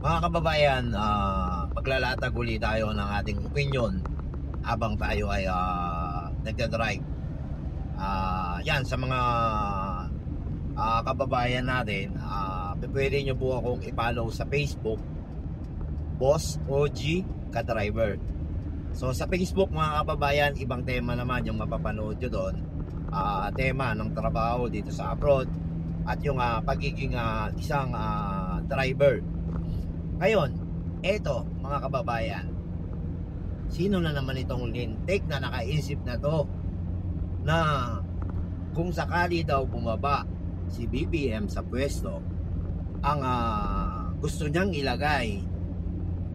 Mga kababayan, paglalatag uli tayo ng ating opinion habang tayo ay nagdadrive. Yan, sa mga kababayan natin, pwede nyo po akong i-follow sa Facebook, Boss OG Ka-Driver. So sa Facebook mga kababayan, ibang tema naman yung mapapanood nyo doon. Tema ng trabaho dito sa abroad at yung pagiging isang driver. Ngayon, eto mga kababayan, sino na naman itong lintik na nakaisip na to na kung sakali daw bumaba si BBM sa pwesto, ang gusto niyang ilagay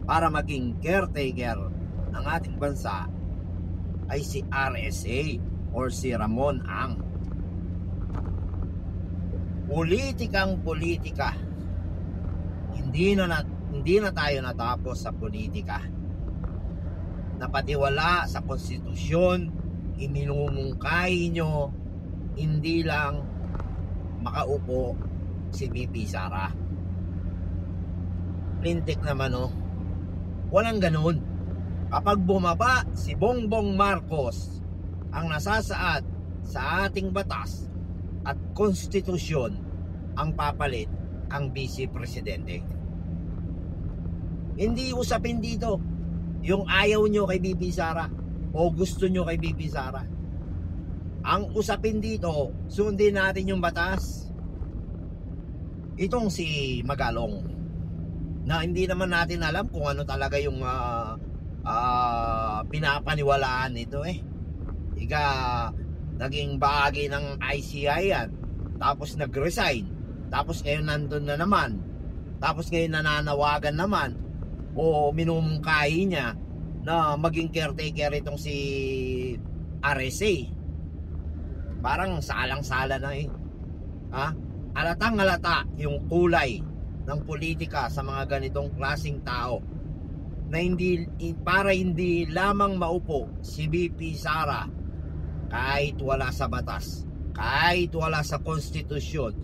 para maging caretaker ng ating bansa ay si RSA or si Ramon Ang. Politikang politika. Hindi na tayo natapos sa politika. Napatiwala sa konstitusyon, iminumungkay nyo, hindi lang makaupo si VP Sara. Lintik naman walang ganun. Kapag bumaba si Bongbong Marcos, ang nasasaad sa ating batas at konstitusyon, ang papalit ang vice presidente. Hindi usapin dito yung ayaw nyo kay VP Sara o gusto nyo kay VP Sara. Ang usapin dito, sundin natin yung batas. Itong si Magalong, na hindi naman natin alam kung ano talaga yung pinapaniwalaan nito Ika, naging bahagi ng ICI yan, tapos nag-resign, tapos ngayon nandun na naman, tapos ngayon nananawagan naman o minumungkahi niya na maging caretaker itong si RSA. Parang salang-sala na Halatang halata yung kulay ng politika sa mga ganitong klaseng tao na para hindi lamang maupo si VP Sara kahit wala sa batas, kahit wala sa konstitusyon.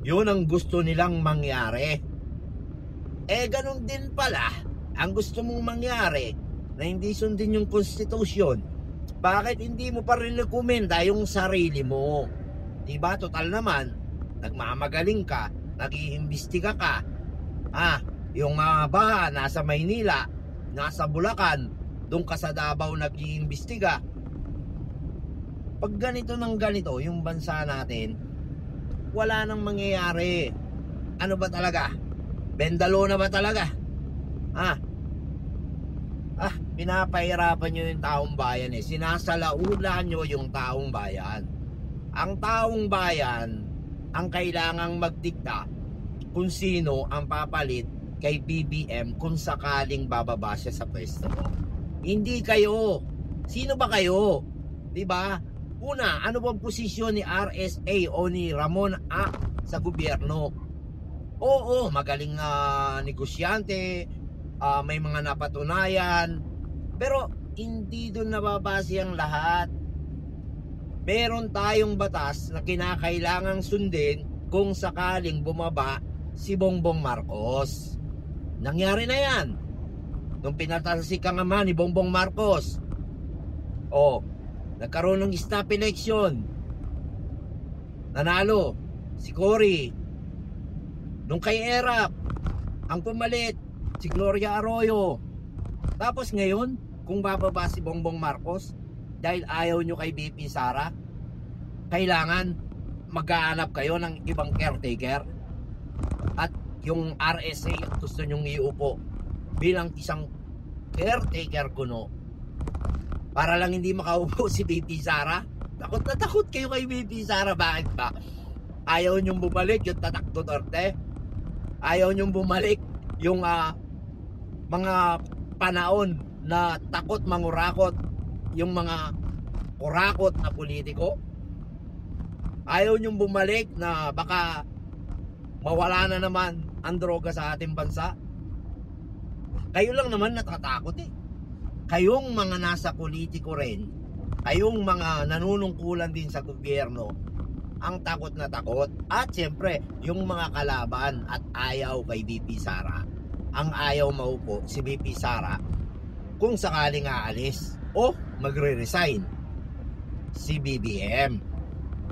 Yun ang gusto nilang mangyari. Ganun din pala ang gusto mong mangyari na hindi sundin yung konstitusyon. Bakit hindi mo pa rin rekomenda yung sarili mo? Diba? Total naman, nagmamagaling ka, nag-iimbestiga ka. Yung baha nasa Maynila, nasa Bulacan, doon ka sa Davao nag-iimbestiga. Pag ganito ng ganito yung bansa natin, wala nang mangyayari. Ano ba talaga? Bendalo na ba talaga? Pinapahirapan nyo yung taong bayan Sinasalaulan nyo yung taong bayan. Ang taong bayan ang kailangang magdikta kung sino ang papalit kay BBM kung sakaling bababa siya sa pwesto. Hindi kayo. Sino ba kayo? Diba? Una, ano bang posisyon ni RSA o ni Ramon A sa gobyerno? Oo, magaling na negosyante, may mga napatunayan, pero hindi doon nababase ang lahat. Meron tayong batas na kinakailangang sundin kung sakaling bumaba si Bongbong Marcos. Nangyari na yan nung pinatalsikan naman ni Bongbong Marcos. Nagkaroon ng snap election, nanalo si Cory. Nung kay Erap, ang pumalit si Gloria Arroyo. Tapos ngayon, kung bababa si Bongbong Marcos dahil ayaw nyo kay VP Sara, kailangan maghahanap kayo ng ibang caretaker. At yung RSA gusto nyong iupo bilang isang caretaker kuno para lang hindi makaupo si VP Sara. Takot na takot kayo kay VP Sara. Bakit ba? Ayaw nyong bumalik yung Tatak Duterte. Ayaw nyong bumalik yung mga panahon na takot mangurakot yung mga kurakot na politiko. Ayaw nyong bumalik na baka mawala na naman ang droga sa ating bansa. Kayo lang naman natatakot Kayong mga nasa politiko rin, kayong mga nanunungkulan din sa gobyerno, ang takot na takot. At siyempre, yung mga kalaban at ayaw kay VP Sara, ang ayaw maupo si VP Sara kung sakaling aalis o magre-resign si BBM.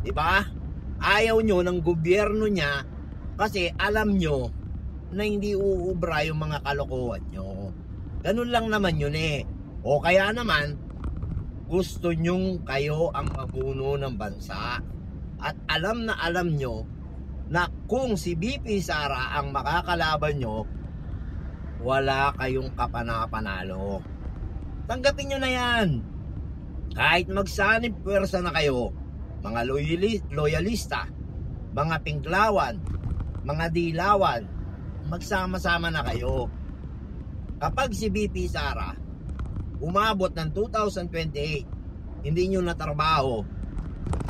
Diba? Ayaw nyo ng gobyerno niya kasi alam nyo na hindi uubra yung mga kalokohan nyo. Ganun lang naman yun eh. O kaya naman, gusto nyong kayo ang mabuno ng bansa. At alam nyo na kung si VP Sara ang makakalaban nyo, wala kayong kapana-panalo. Tanggapin nyo na yan. Kahit magsanib pwersa na kayo, mga loyalista, mga pinklawan, mga dilawan, magsama-sama na kayo. Kapag si VP Sara umabot ng 2028, hindi nyo natrabaho,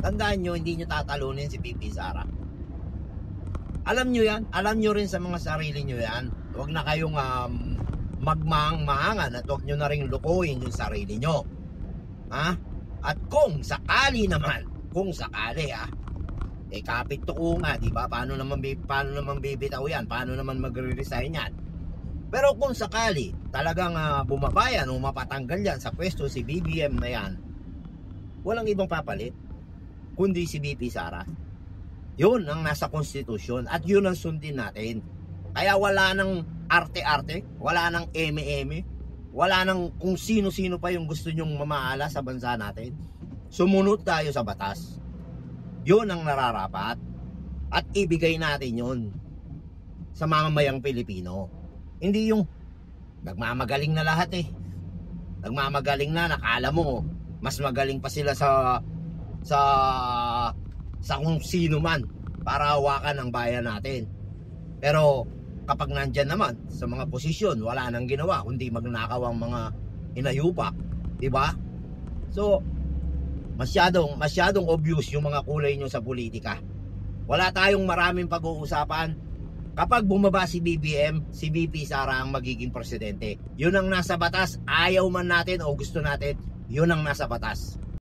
tandaan nyo, hindi nyo tatalunin si VP Sara. Alam nyo yan, alam nyo rin sa mga sarili nyo yan. Huwag na kayong magmahang-mahangan at huwag nyo na rin lukuhin yung sarili nyo. Ha? At kung sakali naman, kapit tuko nga, di ba? Paano naman bibitaw yan? Paano naman magre-resign yan? Pero kung sakali talagang bumaba yan o mapatanggal yan sa pwesto si BBM na yan, walang ibang papalit kundi si VP Sara. Yun ang nasa konstitusyon at yun ang sundin natin. Kaya wala nang arte-arte, wala nang eme-eme, wala nang kung sino-sino pa yung gusto nyong mamahala sa bansa natin. Sumunod tayo sa batas. Yun ang nararapat at ibigay natin yun sa mamamayang Pilipino. Hindi yung nagmamagaling na lahat eh. Nagmamagaling na, nakala mo mas magaling pa sila sa kung sino man para hawakan ang bayan natin. Pero kapag nandyan naman sa mga posisyon, wala nang ginawa kundi magnakaw ang mga inayupak, di ba? So masyadong obvious yung mga kulay nyo sa politika. Wala tayong maraming pag-uusapan. Kapag bumaba si BBM, si VP Sara ang magiging presidente. Yun ang nasa batas, ayaw man natin o gusto natin, yun ang nasa batas.